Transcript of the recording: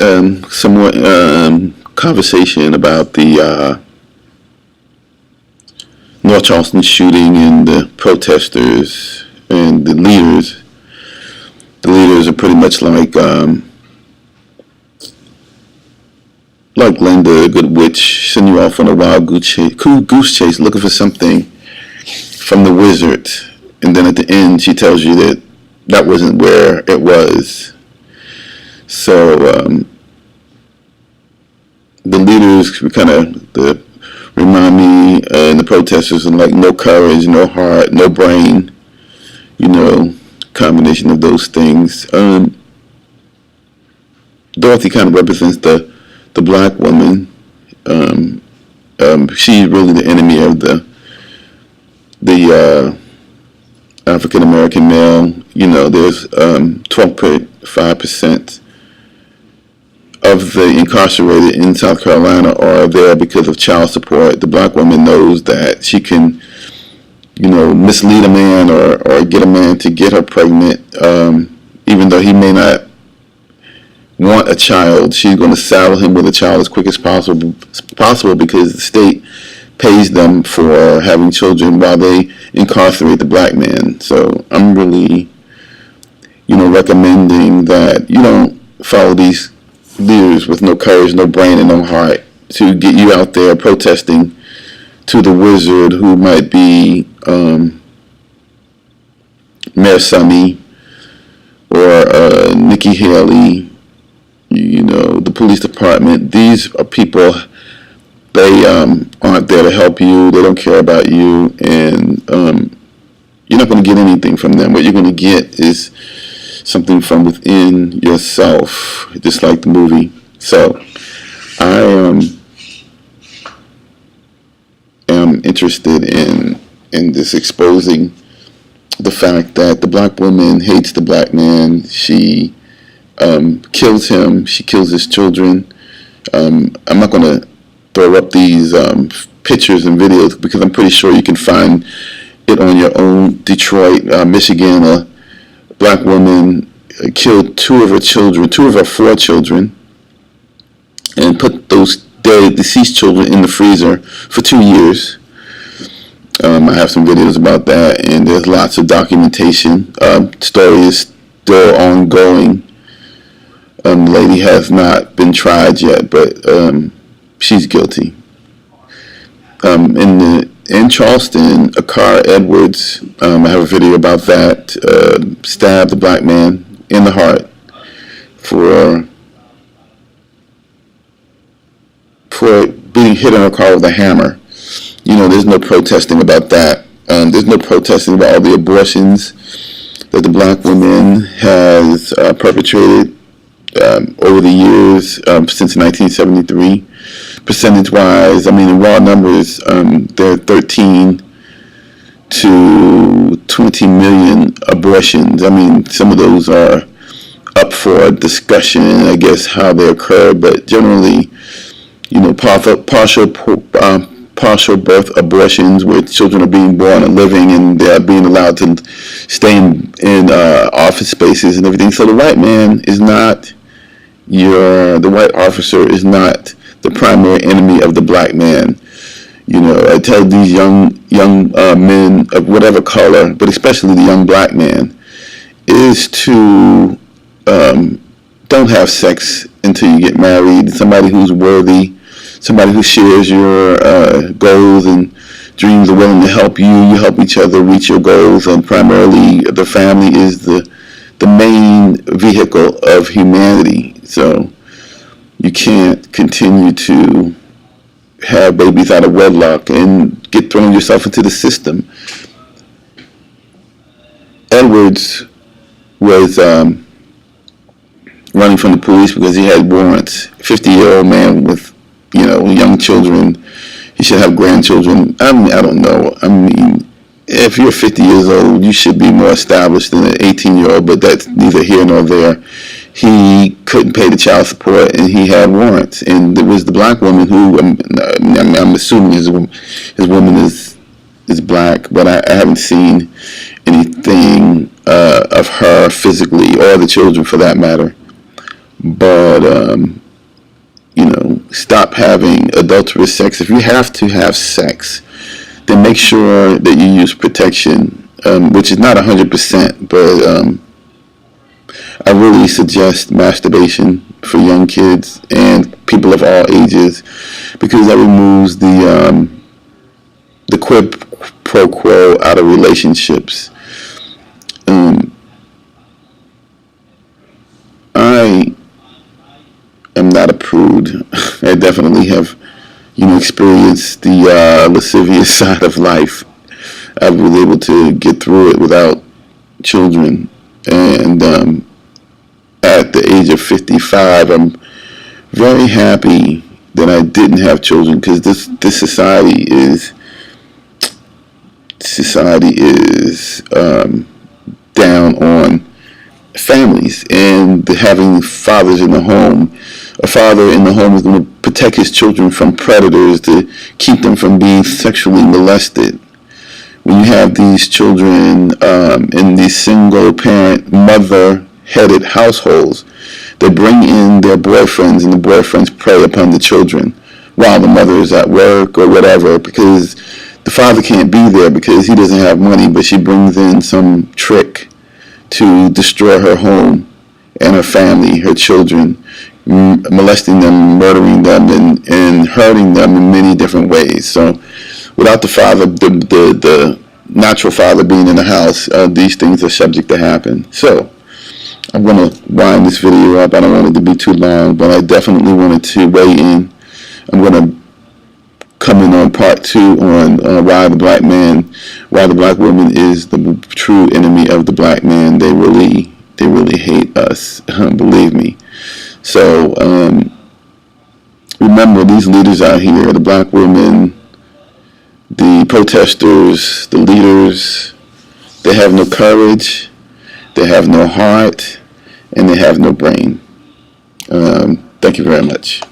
some more conversation about the North Charleston shooting and the protesters and the leaders. The leaders are pretty much like Linda, a good witch, send you off on a wild goose chase looking for something from the wizard, and then at the end she tells you that that wasn't where it was. So the leaders kind of remind me, and the protesters are like no courage, no heart, no brain, combination of those things. Dorothy kind of represents the black woman. She's really the enemy of the African American male. There's 12.5% of the incarcerated in South Carolina are there because of child support. The black woman knows that she can, mislead a man or get a man to get her pregnant, even though he may not want a child. She's going to saddle him with a child as quick as possible because the state pays them for having children while they incarcerate the black man. So I'm really, recommending that you don't follow these leaders with no courage, no brain, and no heart to get you out there protesting to the wizard who might be Mayor Sunny or Nikki Haley, the police department. These are people, they aren't there to help you. They don't care about you, and you're not going to get anything from them. What you're going to get is something from within yourself, just like the movie. So I am interested in this exposing the fact that the black woman hates the black man. She kills him. She kills his children. I'm not going to throw up these pictures and videos because I'm pretty sure you can find it on your own. Detroit, Michigan, a black woman killed two of her 4 children, and put those dead, deceased children in the freezer for 2 years. I have some videos about that, and there's lots of documentation. Story is still ongoing. The lady has not been tried yet, but she's guilty. In Charleston, Akara Edwards, I have a video about that, stabbed the black man in the heart for being hit in a car with a hammer. There's no protesting about that. There's no protesting about all the abortions that the black woman has perpetrated over the years since 1973. Percentage-wise, in raw numbers, there are 13 to 20 million abortions. Some of those are up for discussion, I guess, how they occur, but generally, partial birth abortions where children are being born and living and they are being allowed to stay in office spaces and everything. So the white man is not the white officer is not the primary enemy of the black man. I tell these young men of whatever color, but especially the young black man, is to don't have sex until you get married. Somebody who's worthy, somebody who shares your goals and dreams, are willing to help you. You help each other reach your goals, and primarily the family is the main vehicle of humanity. So you can't continue to have babies out of wedlock and get thrown yourself into the system. Edwards was running from the police because he had warrants. 50-year-old man with, young children. He should have grandchildren. I don't know. If you're 50 years old, you should be more established than an 18-year-old, but that's neither here nor there. He couldn't pay the child support, and he had warrants. And there was the black woman who, I'm assuming his woman is black, but I haven't seen anything of her physically, or the children for that matter. but stop having adulterous sex. If you have to have sex, then make sure that you use protection, which is not 100%, but I really suggest masturbation for young kids and people of all ages, because that removes the quid pro quo out of relationships. I am not a prude. I definitely have, experienced the lascivious side of life. I was able to get through it without children, and at the age of 55, I'm very happy that I didn't have children, because this society is down on families and having fathers in the home. A father in the home is going to protect his children from predators, to keep them from being sexually molested. When you have these children in these single parent, mother headed households, they bring in their boyfriends, and the boyfriends prey upon the children while the mother is at work or whatever, because the father can't be there because he doesn't have money, but she brings in some trick to destroy her home and her family, her children, molesting them, murdering them, and hurting them in many different ways. So without the father, the natural father being in the house, these things are subject to happen. So I'm going to wind this video up. I don't want it to be too long, but I definitely wanted to weigh in. I'm going to come in on part 2 on why the black woman is the true enemy of the black man. They really hate us, believe me. So remember, these leaders out here, the black women, the protesters, the leaders, they have no courage, they have no heart, and they have no brain. Thank you very much.